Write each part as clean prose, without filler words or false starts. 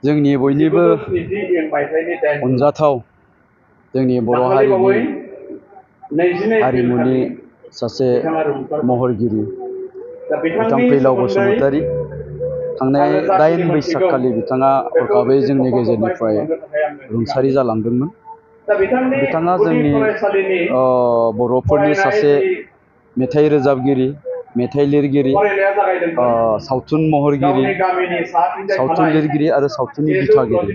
जोंनि बयनिबो अनजाथाव जोंनि बर' हारिनि हारिमुनि सासे महरगिरि बिथां फैलाव बसुमतारी थांनाय 8 बैसागखालि बिथाङा हरखाबै जोंनि गेजेरनिफ्राय रुंसारि जालांदोंमोन। बिथाङा जोंनि बर'फोरनि सासे मेथाइ रोजाबगिरि, मेथाइ लिरगिरि, सावथुन महरगिरि, सावथुन लिरगिरि आरो सावथुननि दिथागिरि।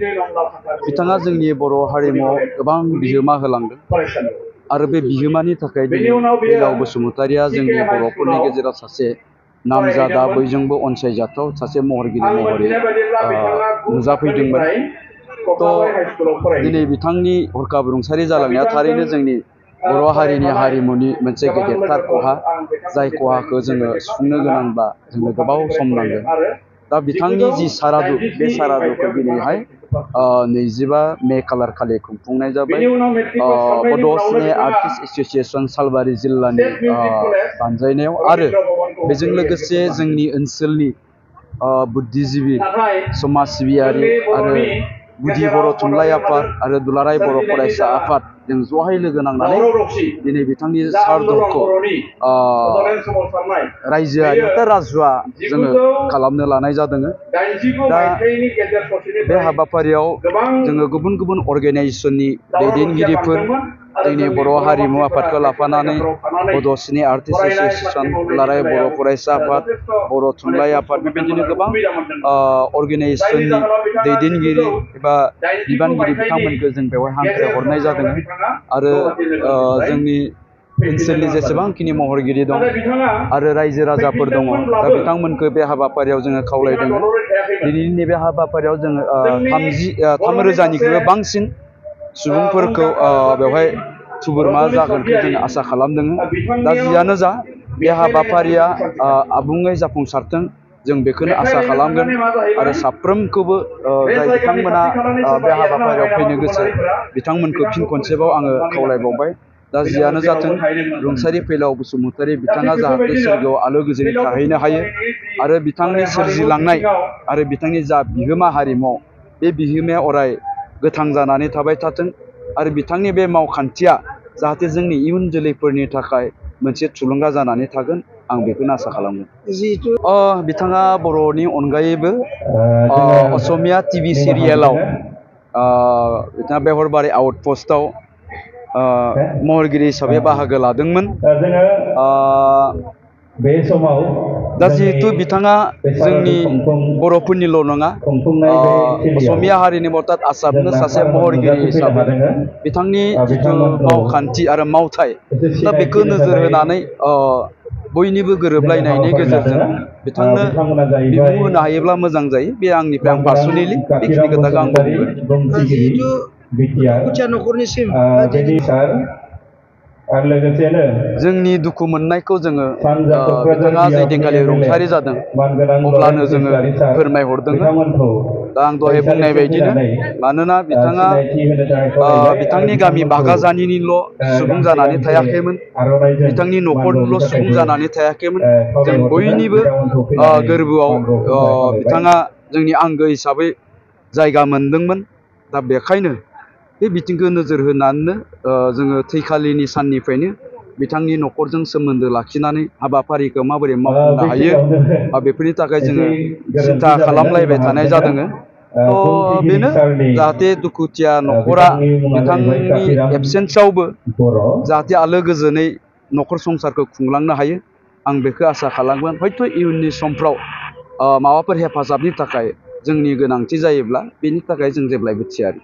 बिथाङा जोंनि बर' हारिमुआव गोबां बिहोमा होलांदों आरो बे बिहोमानि थाखाय दिनै फैलाव बसुमतारीया जोंनि बर'फोरनि गेजेराव सासे नामजादा बयजोंबो अनसायजाथाव सासे महरगिरि महरै नुजाफैदोंमोन। दिनै बिथांनि हरखाब रुंसारि जालांनाया थारैनो जोंनि बर' हारिनि हारिमुनि मोनसे गेदेरथार खहा, जाय खहाखौ जोङो सुफुंनो गोनांब्ला जोंनो गोबाव सम नांगोन। दा बिथांनि जि सारादु, बे सारादुखौ दिनैहाय 25 मे खालार खालि खुंफुंनाय जाबाय। बड' सिने आर्टिस्ट एस'सिएशन सालबारि जिल्लानि बानजायनायाव आरो बेजों लोगोसे जोंनि ओनसोलनि बुद्धिजिबि, समाज सिबियारि आरो गुदि बर' थुनलाइ आफाद आरो दुलाराय बर' फरायसा आफाद जों ज'हाय लोगो नांनानै दिनै बिथांनि सारादुखौ रायजोआरि राजुवा जोङो खालामनो लानाय जादों। दा बे हाबाफारियाव जोङो गुबुन गुबुन अर्गेनाइजेसननि दैदेनगिरिफोर, जोंनि बर' हारिमु आफादखौ लाफानानै बड' सिने आर्टिस्ट एस'सिएशन, दुलाराय बर' फरायसा आफाद, बर' थुनलाइ आफाद, बेबायदिनो गोबां अर्गेनाइजेसननि दैदेनगिरि एबा बिबानगिरि बिथांमोनखौ जों बेवहाय हांख्रायहरनाय जादों आरो जोंनि ओनसोलनि जेसेबांखिनि महरगिरि दं आरो रायजो राजाफोर दङ, दा बिथांमोनखौ बे हाबाफारियाव जोङो खावलायदों। दिनैनि नैबे हाबाफारियाव जोङो 3,000निख्रुइबो बांसिन सुबुंफोरखौ बेवहाय थुबुरमा जागोनखौ जोङो आसा खालामदों। दा जियानो जा, बे हाबाफारिया आबुङै जाफुंसारथों जों बेखौनो आसा खालामगोन आरो साफ्रोमखौबो जाय बिथांमोना बे हाबाफारियाव फैनो गोसो बिथांमोनखौ फिन खनसेबाव आङो खावलायबावबाय। दा जियानो जाथों, रुंसारि फैलाव बसुमतारी बिथाङा जाहाथे सोरगोआव आलो गोजोनै थाहैनो हायो आरो बिथांनि सोरजिलांनाय आरो बिथांनि जा बिहोमा हारिमुआव, बे बिहोमाया अराय गोथां जानानै थाबाय थाथों आरो बिथांनि बे मावखान्थिया जाहाथे जोंनि इयुन जोलैफोरनि थाखाय मोनसे थुलुंगा जानानै थागोन, आं बेखौनो आसा खालामगोन। बिथाङा बर'नि अनगायैबो असमिया टिभि सिरियेलाव बिथाङा बेहरबारि आउटपस्टआव महरगिरि हिसाबै बाहागो लादोंमोन। दा जिहेतु बिथाङा जोंनि बर'फोरनिल' नङा, असमिया हारिनि अर्थात आसामनो सासे महरगिरि हिसाबै बिथांनि जिथु मावखान्थि आरो मावथाय, दा बेखौ नोजोर होनानै बयनिबो गोरोबलायनायनि गेजेरजों बिथांनो बिमुं होनो हायोब्ला मोजां जायो। बे आंनिफ्राय आं पार्सनेलि बेखिनि खोथाखौ आं बुंगोन। जोंनि दुखु मोननायखौ जोङो बिथाङा जे दिनखालि रुंसारि जादों अब्लानो जोङो फोरमायहरदों। दा आं दहाय बुंनाय बायदिनो, मानोना बिथाङा बिथांनि गामि बागाजानिनिल' सुबुं जानानै थायाखैमोन, बिथांनि न'खरनिल' सुबुं जानानै थायाखैमोन, जों बयनिबो गोरबोआव बिथाङा जोंनि आंगो हिसाबै जायगा मोनदोंमोन। दा बेखायनो बे बिथिंखौ नोजोर होनानैनो जोङो थैखालिनि साननिफ्रायनो बिथांनि न'खरजों सोमोन्दो लाखिनानै हाबाफारिखौ माबोरै मावफुंनो हायो बेफोरनि थाखाय जोङो सिन्था खालामलायबाय थानाय जादों। बेनो जाहाथे दुखुथिया न'खरा बिथांनि एबसेन्सआवबो जाहाथे आलो गोजोनै न'खर संसारखौ खुंलांनो हायो, आं बेखौ आसा खालामगोन। हयथ' इयुननि समफ्राव माबाफोर हेफाजाबनि थाखाय जोंनि गोनांथि जायोब्ला बेनि थाखाय जों जेब्लायबो थियारि।